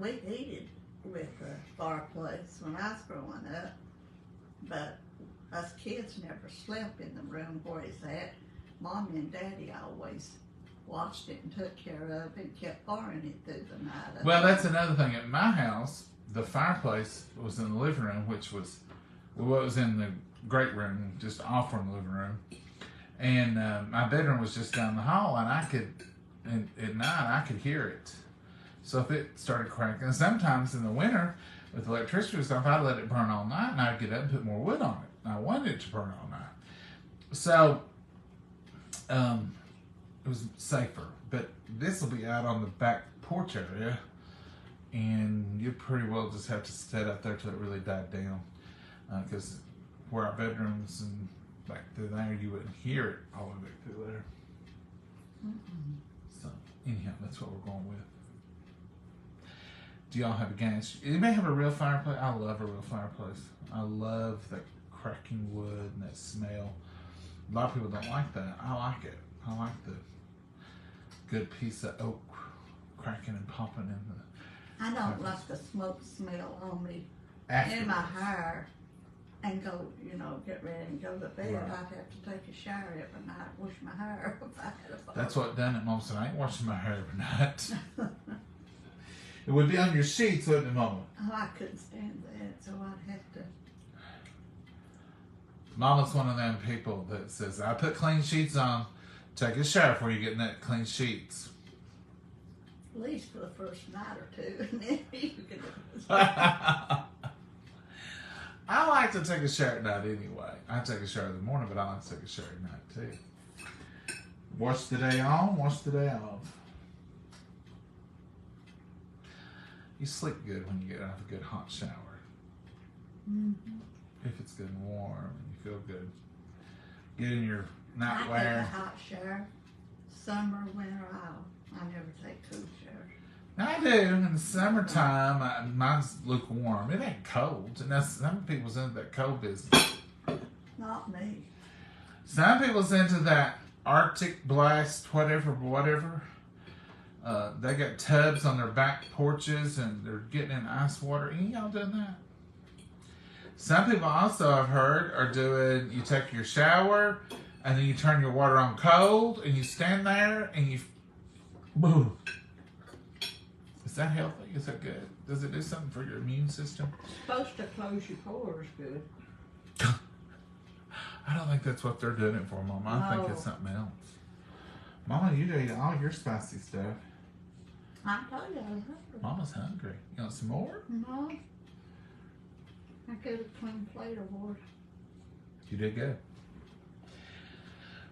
B: heated with a fireplace when I was growing up, but us kids never slept in the room where it's at. Mommy and Daddy always watched it and took care of it and kept firing it through the night.
A: Well, that's another thing. At my house, the fireplace was in the living room, which was what was in the great room, just off from the living room. And my bedroom was just down the hall, and at night, I could hear it. So if it started cracking, sometimes in the winter, with electricity and stuff, I'd let it burn all night, and I'd get up and put more wood on it. I wanted it to burn all night. So it was safer. But this will be out on the back porch area, and you pretty well just have to stay out there till it really died down. Because where our bedrooms and back through there, you wouldn't hear it all the way back through there.
B: Mm-mm.
A: So anyhow, that's what we're going with. Do y'all have a gas? You may have a real fireplace. I love a real fireplace. I love that cracking wood and that smell. A lot of people don't like that. I like it. I like the good piece of oak cracking and popping in the.
B: I don't like the smoke smell on me
A: Afterwards.
B: in my hair and go, get ready and go to bed.
A: Right.
B: I'd have to take a shower every night, wash my hair if I had a fire.
A: That's what done it, Mom said. I ain't washing my hair every night. It would be on your sheets, wouldn't it, Mama?
B: Oh, I couldn't stand that, so I'd have to.
A: Mama's one of them people that says, I put clean sheets on. Take a shower before you get in that clean sheets.
B: At least for the first night or two, and then you can.
A: I like to take a shower at night anyway. I take a shower in the morning, but I like to take a shower at night too. Wash the day on, wash the day off. You sleep good when you get out of a good hot shower.
B: Mm-hmm.
A: If it's good and warm and you feel good. Get in your
B: I take a
A: nightwear.
B: hot shower. Summer, winter, I never take cool showers.
A: I do. In the summertime, mine's lukewarm. It ain't cold. And that's, some people's into that cold business.
B: Not me.
A: Some people's into that Arctic blast, whatever. They got tubs on their back porches and they're getting in ice water. Ain't y'all doing that? Some people also, I've heard, are doing, you take your shower and then you turn your water on cold and you stand there and you, boom. Is that healthy? Is that good? Does it do something for your immune system?
B: It's supposed to close your pores good.
A: I don't think that's what they're doing it for, Mama. I think it's something else. Mama, you eat all your spicy stuff.
B: I told you I was hungry.
A: Mama's hungry. You want some more?
B: No. I get a clean plate of water.
A: You did good.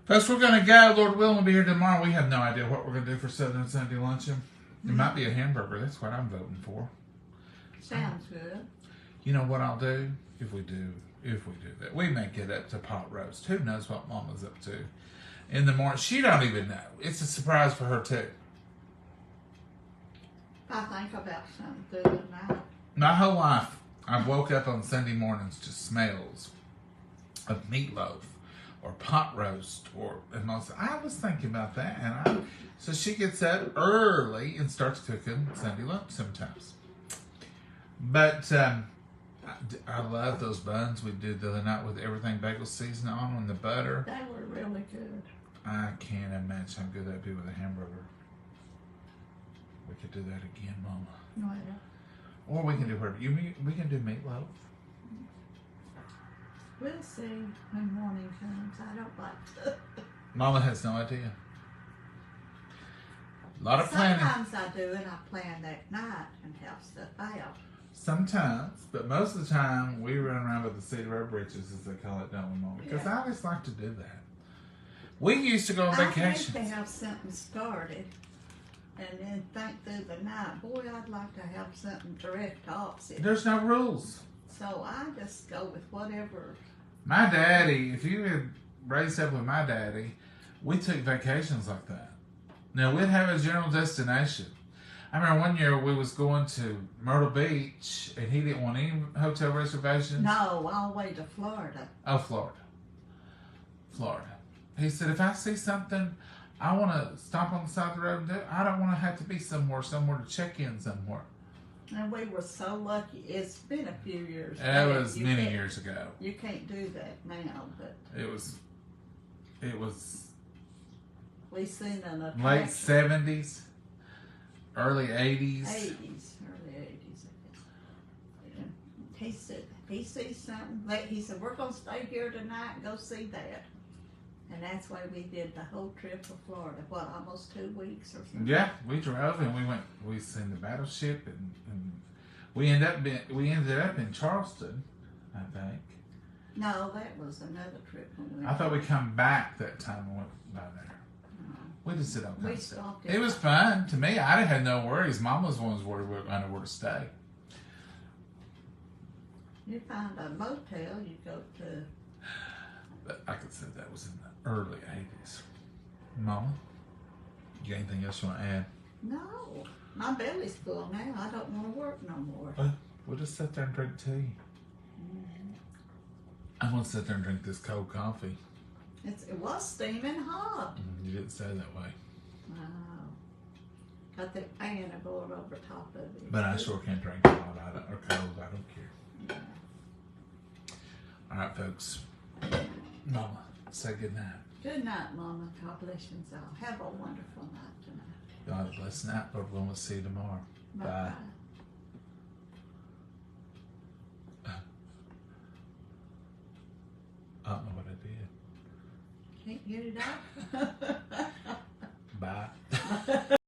A: Folks, we're going to go. Lord willing, we'll be here tomorrow. We have no idea what we're going to do for Southern Sunday luncheon. It might be a hamburger. That's what I'm voting for.
B: Sounds good.
A: You know what I'll do? If we do that, we may get up to pot roast. Who knows what Mama's up to in the morning? She don't even know. It's a surprise for her too.
B: I think about something through the night.
A: My whole life, I've woke up on Sunday mornings to smells of meatloaf or pot roast, and I was thinking about that, and so she gets up early and starts cooking Sunday lunch sometimes. But I love those buns we did the other night with everything bagel seasoning on and the butter.
B: They were really good.
A: I can't imagine how good that'd be with a hamburger. We could do that again, Mama.
B: Well,
A: Or we can do we can do meatloaf.
B: we'll see when morning comes. I don't like to.
A: Mama has no idea. A lot of planning.
B: Sometimes I do, and I plan that night and have stuff out.
A: Sometimes, but most of the time we run around with the seat of our britches, as they call it, don't we, Mama? Because I always like to do that. We used to go on vacation.
B: I hate to have something started and then think through the night, boy, I'd like to have something direct opposite.
A: There's no rules.
B: So I just go with whatever.
A: My daddy, if you had raised up with my daddy, we took vacations like that. Now, we'd have a general destination. I remember one year we was going to Myrtle Beach, and he didn't want any hotel reservations.
B: No, all the way to Florida.
A: Oh, Florida. He said, if I see something, I want to stop on the side of the road and do it. I don't want to have to be somewhere to check in somewhere.
B: And we were so lucky. It's been a few years.
A: That was many years ago.
B: You can't do that now, but
A: It was
B: we seen an attraction.
A: late 70s, early 80s.
B: 80s, early 80s, I guess. And he said, he sees something. He said, we're going to stay here tonight and go see that. And that's why we did the whole trip to Florida. What, almost 2 weeks or something?
A: Yeah, we drove and we seen the battleship and we ended up in Charleston, I think.
B: No, that was another trip. When we
A: I thought we come back that time and went by there. We just did all
B: We
A: kinds of stuff.
B: stopped
A: It was fun. To me, I had no worries. Mom was the one who was worried I knew where to stay.
B: You find a motel, you go to.
A: But I could say that was in the early 80s. Mama, you got anything else you want to add?
B: No, my belly's full now. I don't want to work no more.
A: We'll just sit there and drink tea.
B: Mm-hmm.
A: I'm going to sit there and drink this cold coffee.
B: It was steaming hot.
A: You didn't say that way.
B: Wow. Got that pan going over top of it.
A: But I sure can't drink it hot or cold. I don't care.
B: Yeah.
A: All right, folks. Mama, say good night.
B: Good night, Mama. God bless you all. Have a wonderful night tonight.
A: God have a blessed night. Lord willing, we'll see you tomorrow. Bye. I don't know what I did.
B: Can't get it out?
A: Bye.